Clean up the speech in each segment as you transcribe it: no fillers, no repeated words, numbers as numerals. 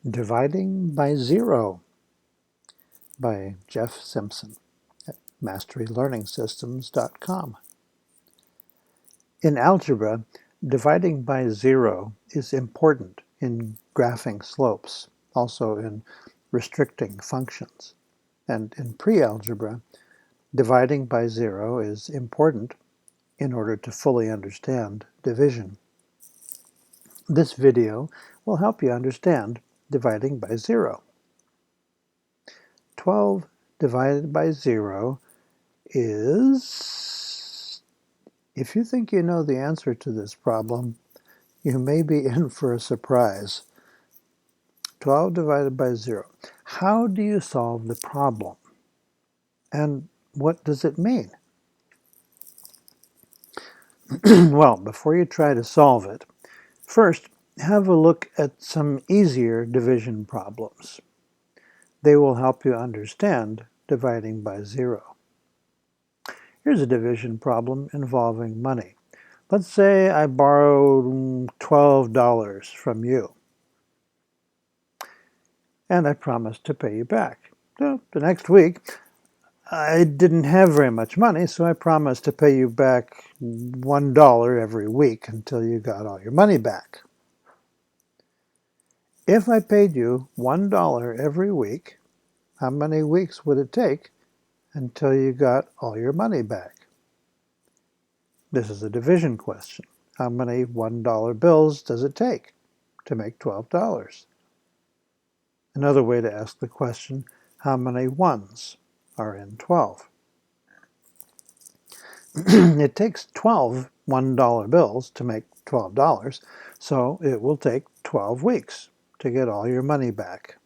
Dividing by Zero by Jeff Simpson at masterylearningsystems.com. In algebra, dividing by zero is important in graphing slopes, also in restricting functions. And in pre-algebra, dividing by zero is important in order to fully understand division. This video will help you understand dividing by zero. 12 divided by 0 is, if you think you know the answer to this problem, you may be in for a surprise. 12 divided by 0. How do you solve the problem? And what does it mean? Well, before you try to solve it, first have a look at some easier division problems. They will help you understand dividing by 0. Here's a division problem involving money. Let's say I borrowed $12 from you, and I promised to pay you back. So the next week, I didn't have very much money, so I promised to pay you back $1 every week until you got all your money back. If I paid you $1 every week, how many weeks would it take until you got all your money back? This is a division question. How many $1 bills does it take to make $12? Another way to ask the question, how many ones are in 12? It takes 12 $1 bills to make $12, so it will take 12 weeks to get all your money back.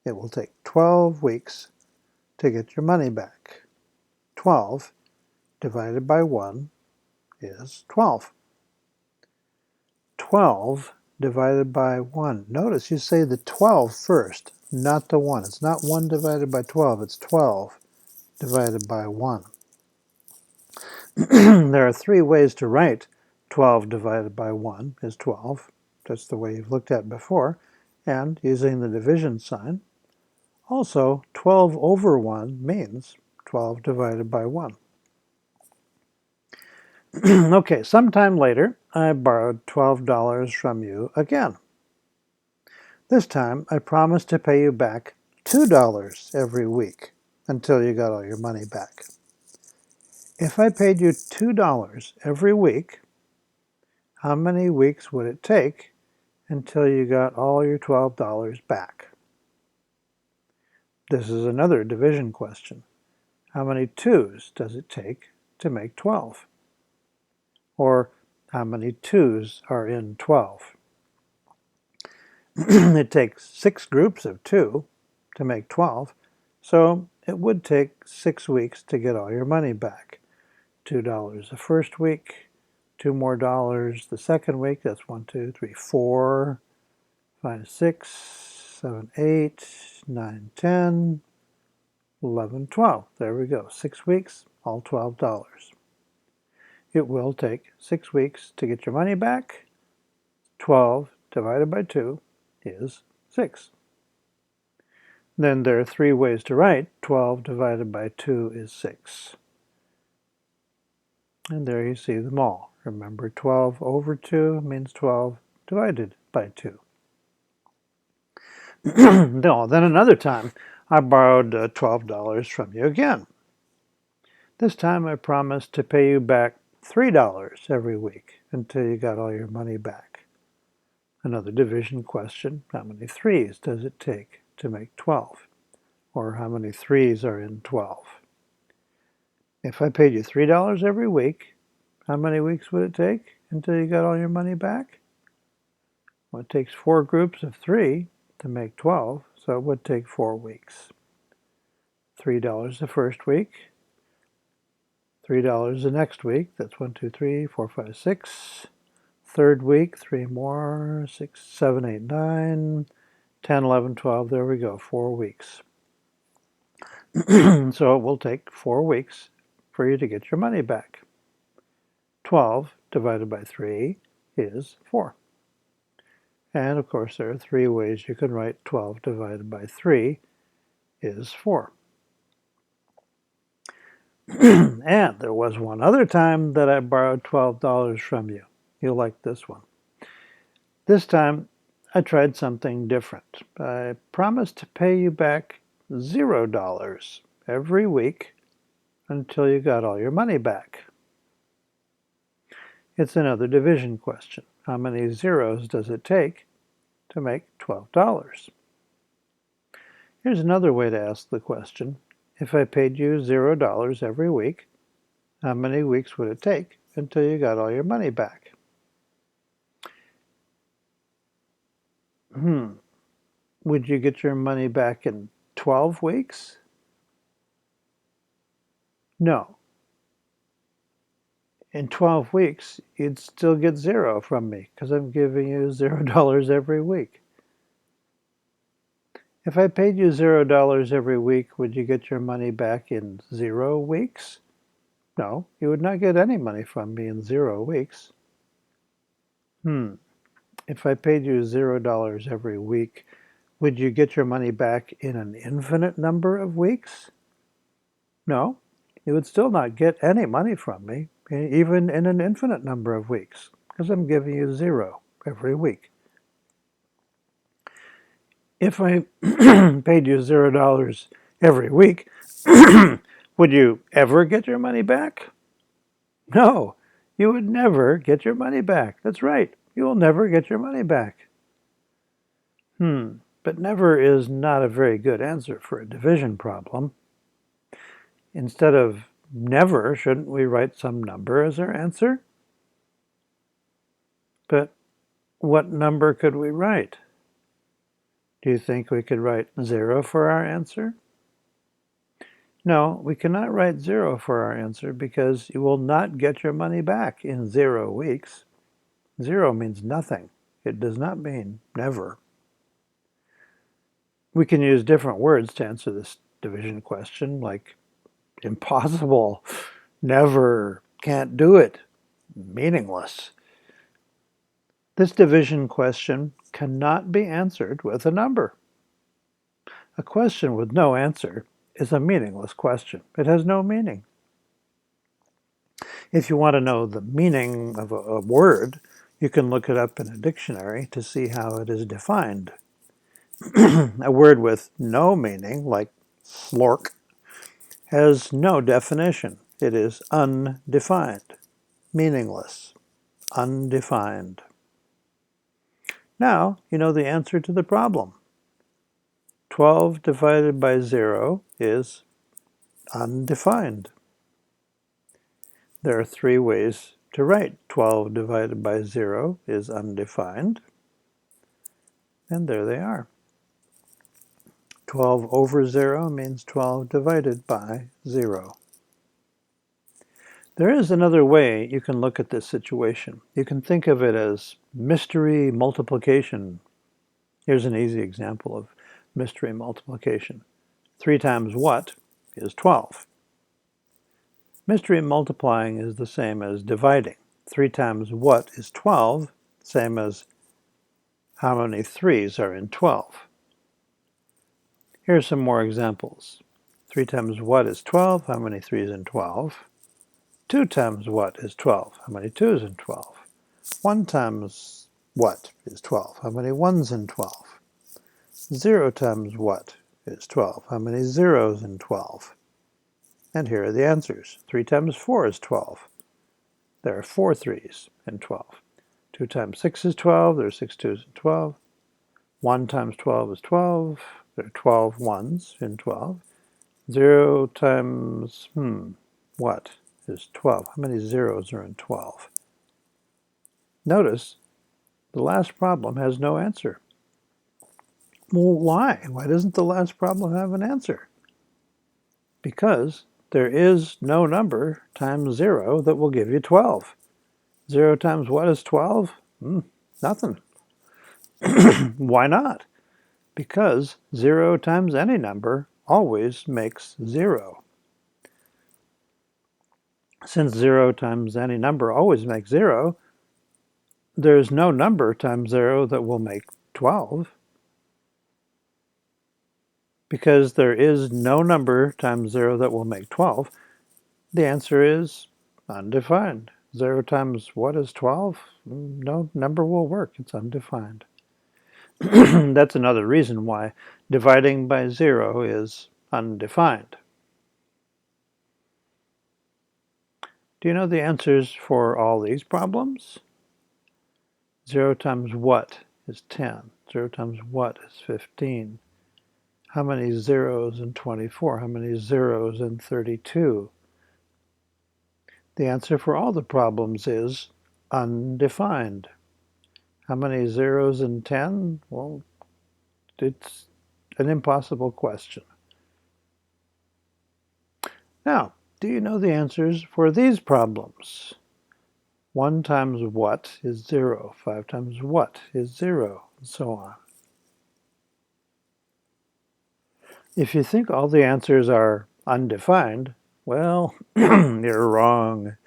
It will take 12 weeks to get your money back. 12 divided by 1 is 12. 12 divided by 1. Notice you say the 12 first, not the 1. It's not 1 divided by 12, it's 12 divided by 1. There are 3 ways to write 12 divided by 1 is 12. That's the way you've looked at before. And using the division sign. Also, 12 over 1 means 12 divided by 1. Okay, sometime later, I borrowed $12 from you again. This time, I promised to pay you back $2 every week until you got all your money back. If I paid you $2 every week, how many weeks would it take until you got all your $12 back? This is another division question. How many 2s does it take to make 12? Or how many 2s are in 12? It takes 6 groups of 2 to make 12, so it would take 6 weeks to get all your money back. $2 the first week, 2 more dollars the second week. That's 1, 2, 3, 4, 5, 6, 7, 8, 9, 10, 11, 12. There we go. 6 weeks, all $12. It will take 6 weeks to get your money back. 12 divided by 2 is 6. Then there are 3 ways to write 12 divided by 2 is 6. And there you see them all. Remember, 12 over 2 means 12 divided by 2. No, then another time, I borrowed $12 from you again. This time I promised to pay you back $3 every week until you got all your money back. Another division question, how many 3s does it take to make 12? Or how many 3s are in 12? If I paid you $3 every week, how many weeks would it take until you got all your money back? Well, it takes 4 groups of 3 to make 12, so it would take 4 weeks. $3 the first week, $3 the next week, that's 1, 2, 3, 4, 5, 6. Third week, 3 more, 6, 7, 8, 9, 10, 11, 12, there we go, 4 weeks. So it will take 4 weeks for you to get your money back. 12 divided by 3 is 4. And of course, there are 3 ways you can write 12 divided by 3 is 4. And there was one other time that I borrowed $12 from you. You'll like this one. This time, I tried something different. I promised to pay you back $0 every week until you got all your money back. It's another division question. How many zeros does it take to make $12? Here's another way to ask the question. If I paid you $0 every week, how many weeks would it take until you got all your money back? Would you get your money back in 12 weeks? No. In 12 weeks, you'd still get 0 from me because I'm giving you $0 every week. If I paid you $0 every week, would you get your money back in 0 weeks? No, you would not get any money from me in 0 weeks. If I paid you $0 every week, would you get your money back in an infinite number of weeks? No, you would still not get any money from me, even in an infinite number of weeks, because I'm giving you 0 every week. If I paid you $0 every week, would you ever get your money back? No, you would never get your money back. That's right, you will never get your money back. But never is not a very good answer for a division problem. Instead of never, shouldn't we write some number as our answer? But what number could we write? Do you think we could write 0 for our answer? No, we cannot write 0 for our answer because you will not get your money back in 0 weeks. 0 means nothing. It does not mean never. We can use different words to answer this division question, like impossible, never, can't do it, meaningless. This division question cannot be answered with a number. A question with no answer is a meaningless question. It has no meaning. If you want to know the meaning of a word, you can look it up in a dictionary to see how it is defined. A word with no meaning, like slork, has no definition. It is undefined, meaningless, undefined. Now you know the answer to the problem. 12 divided by 0 is undefined. There are 3 ways to write 12 divided by 0 is undefined. And there they are. 12 over 0 means 12 divided by 0. There is another way you can look at this situation. You can think of it as mystery multiplication. Here's an easy example of mystery multiplication. 3 times what is 12? Mystery multiplying is the same as dividing. 3 times what is 12, same as how many 3's are in 12. Here's some more examples. 3 times what is 12? How many 3's in 12? 2 times what is 12? How many 2's in 12? 1 times what is 12? How many 1's in 12? 0 times what is 12? How many 0's in 12? And here are the answers. 3 times 4 is 12. There are 4 3's in 12. 2 times 6 is 12. There are 6 2's in 12. 1 times 12 is 12. There are 12 1's in 12. 0 times, what is 12? How many 0's are in 12? Notice the last problem has no answer. Well, why? Why doesn't the last problem have an answer? Because there is no number times 0 that will give you 12. 0 times what is 12? Nothing. Why not? Because 0 times any number always makes 0. Since 0 times any number always makes 0, there's no number times 0 that will make 12. Because there is no number times 0 that will make 12, the answer is undefined. 0 times what is 12? No number will work. It's undefined. That's another reason why dividing by 0 is undefined. Do you know the answers for all these problems? 0 times what is 10? 0 times what is 15? How many zeros in 24? How many zeros in 32? The answer for all the problems is undefined. How many zeros in 10? Well, it's an impossible question. Now, do you know the answers for these problems? 1 times what is 0? 5 times what is 0? And so on. If you think all the answers are undefined, well, you're wrong.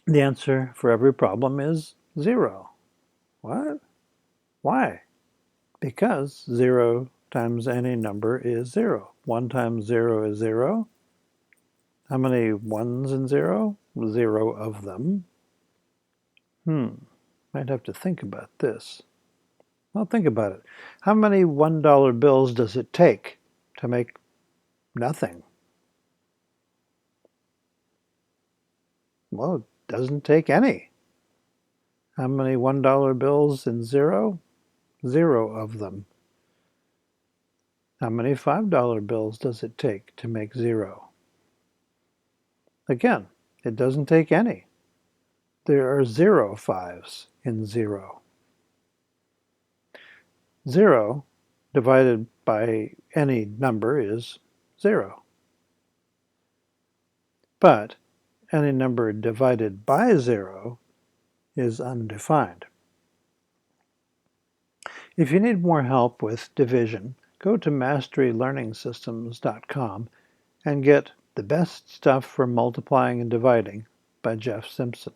The answer for every problem is 0. What? Why? Because 0 times any number is 0. 1 times 0 is 0. How many 1s in 0? 0 of them. Might have to think about this. Well, think about it. How many $1 bills does it take to make nothing? Well, it doesn't take any. How many $1 bills in 0? 0 of them. How many $5 bills does it take to make 0? Again, it doesn't take any. There are 0 5s in 0. 0 divided by any number is 0. But any number divided by 0 is undefined. If you need more help with division, go to masterylearningsystems.com and get The Best Stuff for Multiplying and Dividing by Jeff Simpson.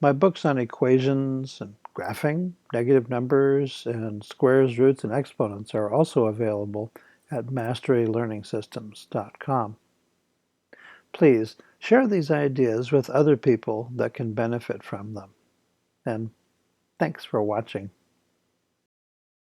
My books on equations and graphing, negative numbers, and squares, roots, and exponents are also available at masterylearningsystems.com. Please share these ideas with other people that can benefit from them. And thanks for watching.